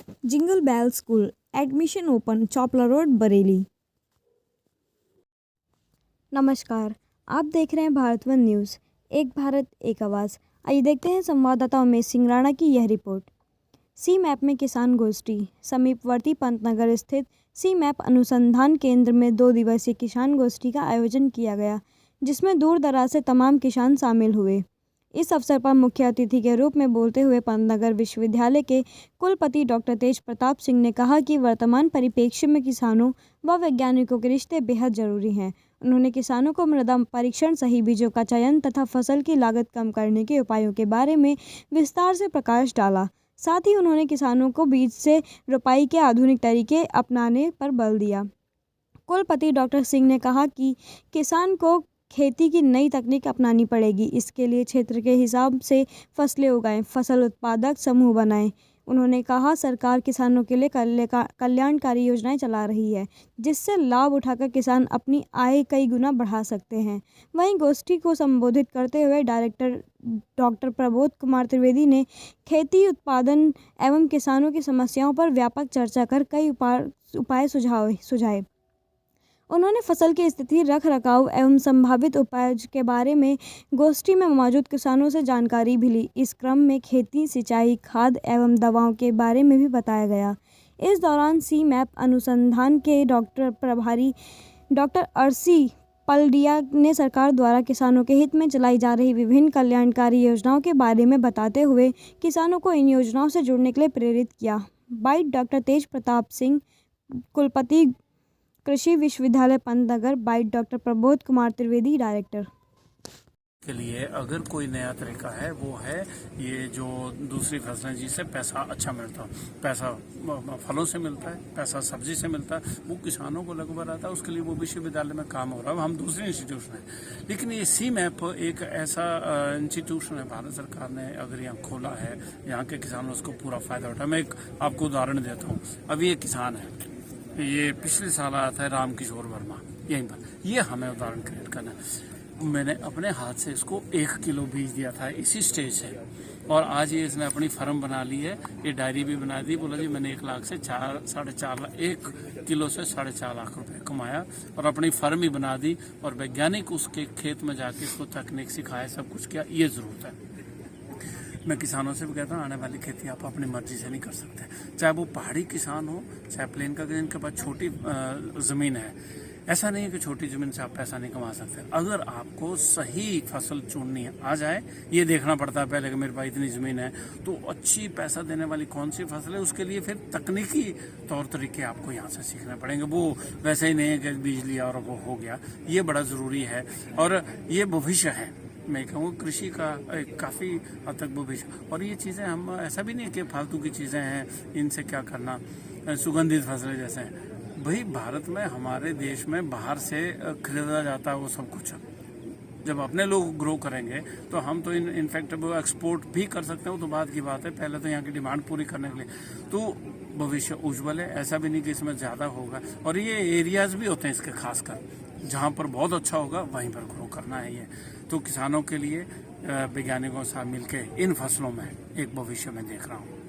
Jingle bell school admission open, Chaupla road, Bareilly. नमस्कार, आप देख रहे हैं भारतवन न्यूज़, एक भारत एक आवाज़। आइए देखते हैं संवाददाता उमेश सिंह राणा की यह रिपोर्ट। सी मैप में किसान गोष्ठी। समीपवर्ती पंतनगर स्थित सी मैप अनुसंधान केंद्र में 2 दिवसीय किसान गोष्ठी का आयोजन किया गया, जिसमें दूर दराज से तमाम किसान शामिल हुए। इस अवसर पर मुख्य अतिथि के रूप में बोलते हुए पंतनगर विश्वविद्यालय के कुलपति डॉक्टर तेज प्रताप सिंह ने कहा कि वर्तमान परिप्रेक्ष्य में किसानों व वैज्ञानिकों के रिश्ते बेहद जरूरी हैं। उन्होंने किसानों को मृदा परीक्षण, सही बीजों का चयन तथा फसल की लागत कम करने के उपायों के बारे में विस्तार से प्रकाश डाला। साथ ही उन्होंने किसानों को बीज से रोपाई के आधुनिक तरीके अपनाने पर बल दिया। कुलपति डॉक्टर सिंह ने कहा कि किसान को खेती की नई तकनीक अपनानी पड़ेगी। इसके लिए क्षेत्र के हिसाब से फसलें उगाएं, फसल उत्पादक समूह बनाएं। उन्होंने कहा सरकार किसानों के लिए कल्याणकारी योजनाएं चला रही है, जिससे लाभ उठाकर किसान अपनी आय कई गुना बढ़ा सकते हैं। वहीं गोष्ठी को संबोधित करते हुए डायरेक्टर डॉक्टर प्रबोध कुमार त्रिवेदी ने खेती उत्पादन एवं किसानों की समस्याओं पर व्यापक चर्चा कर कई उपाय सुझाए। उन्होंने फसल की स्थिति, रख रखाव एवं संभावित उपाय के बारे में गोष्ठी में मौजूद किसानों से जानकारी भी ली। इस क्रम में खेती, सिंचाई, खाद एवं दवाओं के बारे में भी बताया गया। इस दौरान सी मैप अनुसंधान के डॉक्टर प्रभारी डॉक्टर अर्सी पलडिया ने सरकार द्वारा किसानों के हित में चलाई जा रही विभिन्न कल्याणकारी योजनाओं के बारे में बताते हुए किसानों को इन योजनाओं से जुड़ने के लिए प्रेरित किया। बाइट डॉक्टर तेज प्रताप सिंह, कुलपति कृषि विश्वविद्यालय Pantnagar. Bite doctor Prabodh Kumar Trivedi, director. के लिए अगर कोई नया तरीका है वो है ये जो दूसरी फसलें जिससे पैसा अच्छा मिलता है, पैसा फलों से मिलता है, पैसा सब्जी से मिलता है, वो किसानों को लगभग आता है। उसके लिए वो विश्वविद्यालय में काम हो रहा है। हम दूसरे इंस्टीट्यूशन है, लेकिन ये सी मैप एक ऐसा इंस्टीट्यूशन है, भारत सरकार ने अगर यहाँ खोला है, यहाँ के किसानों उसको पूरा फायदा उठा। मैं एक आपको उदाहरण देता हूँ। अभी एक किसान है, ये पिछले साल आया था रामकिशोर वर्मा, यहीं पर। ये हमें उदाहरण क्रिएट करना है। मैंने अपने हाथ से इसको 1 किलो बीज दिया था इसी स्टेज से, और आज ये इसने अपनी फर्म बना ली है। ये डायरी भी बना दी। बोला जी मैंने 1 लाख से 4.5 लाख, 1 किलो से 4.5 लाख रुपए कमाया और अपनी फर्म ही बना दी। और वैज्ञानिक उसके खेत में जाके इसको तकनीक सिखाया, सब कुछ किया। ये जरूरत है। मैं किसानों से भी कहता हूँ आने वाली खेती आप अपनी मर्जी से नहीं कर सकते, चाहे वो पहाड़ी किसान हो, चाहे प्लेन का, जिनके पास छोटी ज़मीन है। ऐसा नहीं है कि छोटी ज़मीन से आप पैसा नहीं कमा सकते। अगर आपको सही फसल चुननी आ जाए, ये देखना पड़ता है पहले कि मेरे पास इतनी ज़मीन है तो अच्छी पैसा देने वाली कौन सी फसल है, उसके लिए फिर तकनीकी तौर तरीके आपको यहाँ से सीखने पड़ेंगे। वो वैसे ही नहीं है कि बीज लिया और वो हो गया। ये बड़ा ज़रूरी है और ये भविष्य है। मैं कहूँ कृषि का काफ़ी हद तक भविष्य। और ये चीज़ें हम ऐसा भी नहीं कि फालतू की चीज़ें हैं, इनसे क्या करना। सुगंधित फसलें जैसे हैं, भाई भारत में, हमारे देश में बाहर से खरीदा जाता है वो सब कुछ। जब अपने लोग ग्रो करेंगे तो हम तो इनफैक्ट वो एक्सपोर्ट भी कर सकते हो, तो बात की बात है। पहले तो यहाँ की डिमांड पूरी करने के लिए तो भविष्य उज्ज्वल है। ऐसा भी नहीं कि इसमें ज़्यादा होगा। और ये एरियाज भी होते हैं इसके, खासकर जहाँ पर बहुत अच्छा होगा वहीं पर ग्रो करना है ये। तो किसानों के लिए वैज्ञानिकों के साथ मिलकर इन फसलों में एक भविष्य में देख रहा हूँ।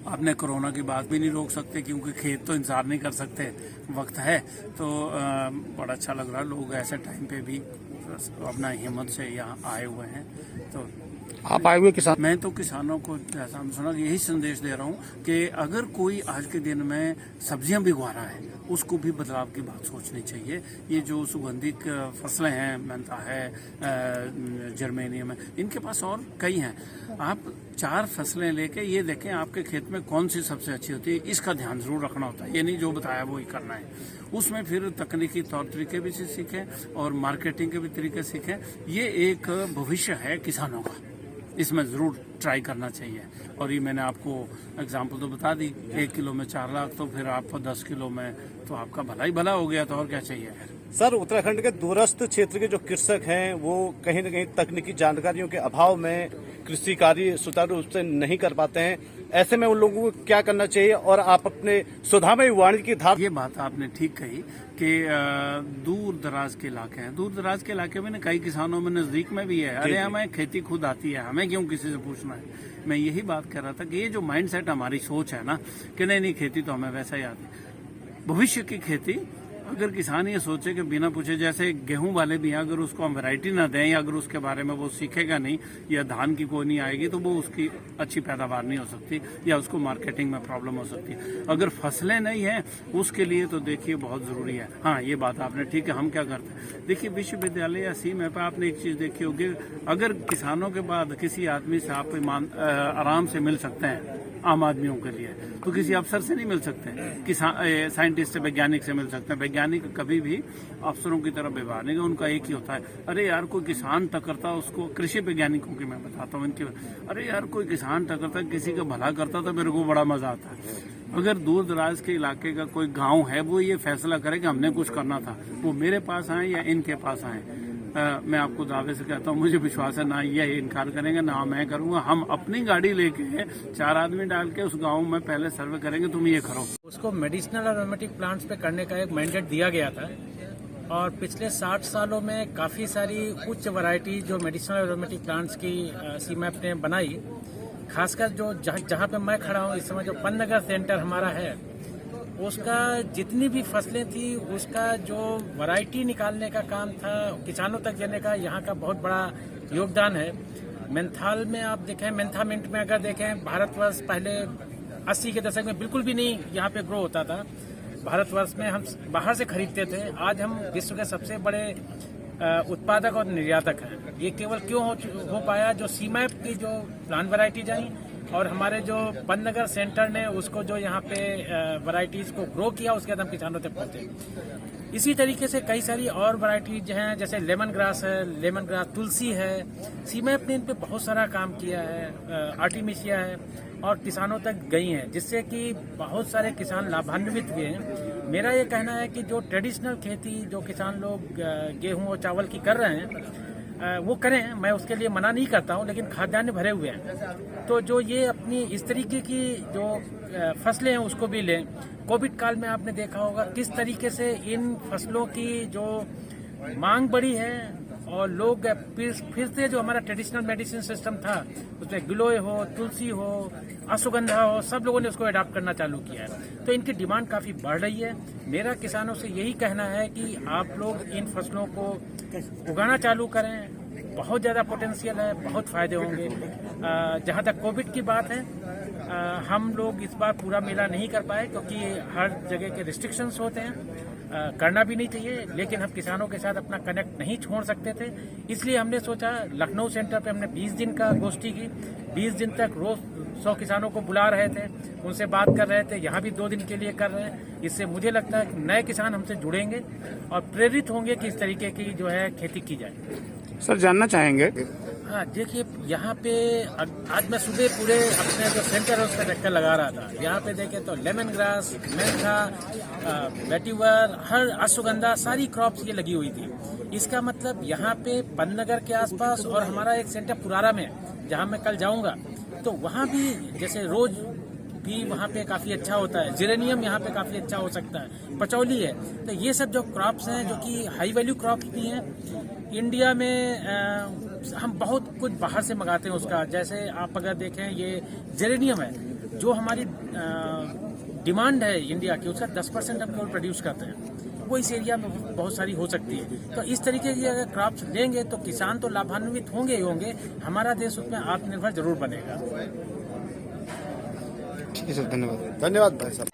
आपने कोरोना की बात भी नहीं रोक सकते, क्योंकि खेत तो इंतजार नहीं कर सकते, वक्त है। तो बड़ा अच्छा लग रहा है, लोग ऐसे टाइम पे भी अपना हिम्मत से यहाँ आए हुए हैं। तो आप आए हुए किसान, मैं तो किसानों को जैसा सुना यही संदेश दे रहा हूँ कि अगर कोई आज के दिन में सब्जियां भी उगा रहा है, उसको भी बदलाव की बात सोचनी चाहिए। ये जो सुगंधित फसलें हैं, मेंथा है, जर्मेनियम है, इनके पास और कई हैं। आप 4 फसलें लेके ये देखें आपके खेत में कौन सी सबसे अच्छी होती है, इसका ध्यान जरूर रखना होता है। ये नहीं जो बताया वो ही करना है। उसमें फिर तकनीकी तौर तरीके भी सीखें और मार्केटिंग के भी तरीके सीखें। ये एक भविष्य है किसानों का, इसमें ज़रूर ट्राई करना चाहिए। और ये मैंने आपको एग्जांपल तो बता दी, 1 किलो में 4 लाख, तो फिर आप 10 किलो में तो आपका भला ही भला हो गया। तो और क्या चाहिए फिर। सर, उत्तराखंड के दूरस्थ क्षेत्र के जो कृषक हैं वो कहीं न कहीं तकनीकी जानकारियों के अभाव में कृषि कार्य सुचारू रूप से नहीं कर पाते हैं। ऐसे में उन लोगों को क्या करना चाहिए और आप अपने सुधामय वाणिज्य की धार। ये बात आपने ठीक कही कि दूर दराज के इलाके हैं, दूर दराज के इलाके में ना कई किसानों में नजदीक में भी है, अरे हमें खेती खुद आती है, हमें क्यों किसी से पूछना है। मैं यही बात कर रहा था कि ये जो माइंडसेट हमारी सोच है ना कि नहीं खेती तो हमें वैसा ही आती है। भविष्य की खेती अगर किसान ये सोचे कि बिना पूछे, जैसे गेहूं वाले भी हैं, अगर उसको हम वैरायटी ना दें या अगर उसके बारे में वो सीखेगा नहीं या धान की कोई नहीं आएगी तो वो उसकी अच्छी पैदावार नहीं हो सकती या उसको मार्केटिंग में प्रॉब्लम हो सकती है। अगर फसलें नहीं हैं उसके लिए तो देखिए बहुत ज़रूरी है। हाँ, ये बात आपने ठीक है। हम क्या करते हैं, देखिए विश्वविद्यालय या सीम पे आपने एक चीज़ देखी होगी, अगर किसानों के बाद किसी आदमी से आप आराम से मिल सकते हैं आम आदमियों के लिए, तो किसी अफसर से नहीं मिल सकते, किसान साइंटिस्ट से, वैज्ञानिक से मिल सकते हैं। वैज्ञानिक कभी भी अफसरों की तरह व्यवहार नहीं, उनका एक ही होता है, अरे यार कोई किसान टकरता उसको, कृषि वैज्ञानिकों की मैं बताता हूँ इनकी, अरे यार कोई किसान टकरता किसी का भला करता तो मेरे को बड़ा मजा आता है। अगर दूर दराज के इलाके का कोई गाँव है वो ये फैसला करे कि हमने कुछ करना था, वो मेरे पास आए या इनके पास आए, मैं आपको दावे से कहता हूँ, मुझे विश्वास है ना ये इनकार करेंगे ना मैं करूंगा। हम अपनी गाड़ी लेके 4 आदमी डाल के उस गांव में पहले सर्वे करेंगे, तुम ये करो। उसको मेडिसिनल और एरोमेटिक प्लांट्स पे करने का एक मैंडेट दिया गया था और पिछले 60 सालों में काफ़ी सारी उच्च वैरायटी जो मेडिसिनल और एरोमेटिक प्लांट्स की सीमैप ने बनाई। खासकर जो जहाँ पे मैं खड़ा हूँ इस समय, जो पन्नगर सेंटर हमारा है, उसका जितनी भी फसलें थी उसका जो वैरायटी निकालने का काम था, किसानों तक देने का, यहाँ का बहुत बड़ा योगदान है। मेंथाल में आप देखें, मेंथामिंट में अगर देखें, भारतवर्ष पहले 80 के दशक में बिल्कुल भी नहीं यहाँ पे ग्रो होता था। भारतवर्ष में हम बाहर से खरीदते थे, आज हम विश्व के सबसे बड़े उत्पादक और निर्यातक हैं। ये केवल क्यों हो पाया, जो सीमैप की जो प्लांट वैरायटीज आई और हमारे जो पन्नगर सेंटर ने उसको जो यहाँ पे वैरायटीज को ग्रो किया, उसके बाद हम किसानों तक पहुंचे। इसी तरीके से कई सारी और वैरायटीज हैं, जैसे लेमन ग्रास है, लेमन ग्रास तुलसी है, सीमैप ने इन पे बहुत सारा काम किया है, आर्टिमिशिया है और किसानों तक गई हैं, जिससे कि बहुत सारे किसान लाभान्वित हुए हैं। मेरा ये कहना है कि जो ट्रेडिशनल खेती जो किसान लोग गेहूं और चावल की कर रहे हैं वो करें, मैं उसके लिए मना नहीं करता हूं, लेकिन खाद्यान्न भरे हुए हैं। तो जो ये अपनी इस तरीके की जो फसलें हैं उसको भी लें। कोविड काल में आपने देखा होगा किस तरीके से इन फसलों की जो मांग बढ़ी है और लोग फिर से जो हमारा ट्रेडिशनल मेडिसिन सिस्टम था उसमें गिलोय हो, तुलसी हो, अश्वगंधा हो, सब लोगों ने उसको अडॉप्ट करना चालू किया है। तो इनकी डिमांड काफ़ी बढ़ रही है। मेरा किसानों से यही कहना है कि आप लोग इन फसलों को उगाना चालू करें, बहुत ज़्यादा पोटेंशियल है, बहुत फ़ायदे होंगे। जहाँ तक कोविड की बात है, हम लोग इस बार पूरा मेला नहीं कर पाए क्योंकि हर जगह के रिस्ट्रिक्शंस होते हैं, करना भी नहीं चाहिए, लेकिन हम किसानों के साथ अपना कनेक्ट नहीं छोड़ सकते थे। इसलिए हमने सोचा, लखनऊ सेंटर पे हमने 20 दिन का गोष्ठी की, 20 दिन तक रोज 100 किसानों को बुला रहे थे, उनसे बात कर रहे थे, यहाँ भी 2 दिन के लिए कर रहे हैं। इससे मुझे लगता है कि नए किसान हमसे जुड़ेंगे और प्रेरित होंगे कि इस तरीके की जो है खेती की जाए। सर, जानना चाहेंगे। हाँ, देखिए यहाँ पे आज मैं सुबह पूरे अपने जो सेंटर है उस पर चक्कर लगा रहा था। यहाँ पे देखें तो लेमन ग्रास, मेंथा, वेटिवर, हर अश्वगंधा, सारी क्रॉप्स ये लगी हुई थी। इसका मतलब यहाँ पे पन्नगर के आसपास और हमारा एक सेंटर पुरारा में जहाँ मैं कल जाऊँगा, तो वहाँ भी जैसे रोज भी वहाँ पे काफ़ी अच्छा होता है, जेरेनियम यहाँ पे काफ़ी अच्छा हो सकता है, पचौली है। तो ये सब जो क्रॉप्स हैं जो कि हाई वैल्यू क्रॉप्स भी हैं, इंडिया में हम बहुत कुछ बाहर से मंगाते हैं उसका। जैसे आप अगर देखें, ये जेरेनियम है जो हमारी डिमांड है इंडिया की, उसका 10% हम केवल प्रोड्यूस करते हैं, वो इस एरिया में बहुत सारी हो सकती है। तो इस तरीके की अगर क्रॉप्स लेंगे तो किसान तो लाभान्वित होंगे ही होंगे, हमारा देश उसमें आत्मनिर्भर जरूर बनेगा। ठीक है सर, धन्यवाद। धन्यवाद भाई साहब।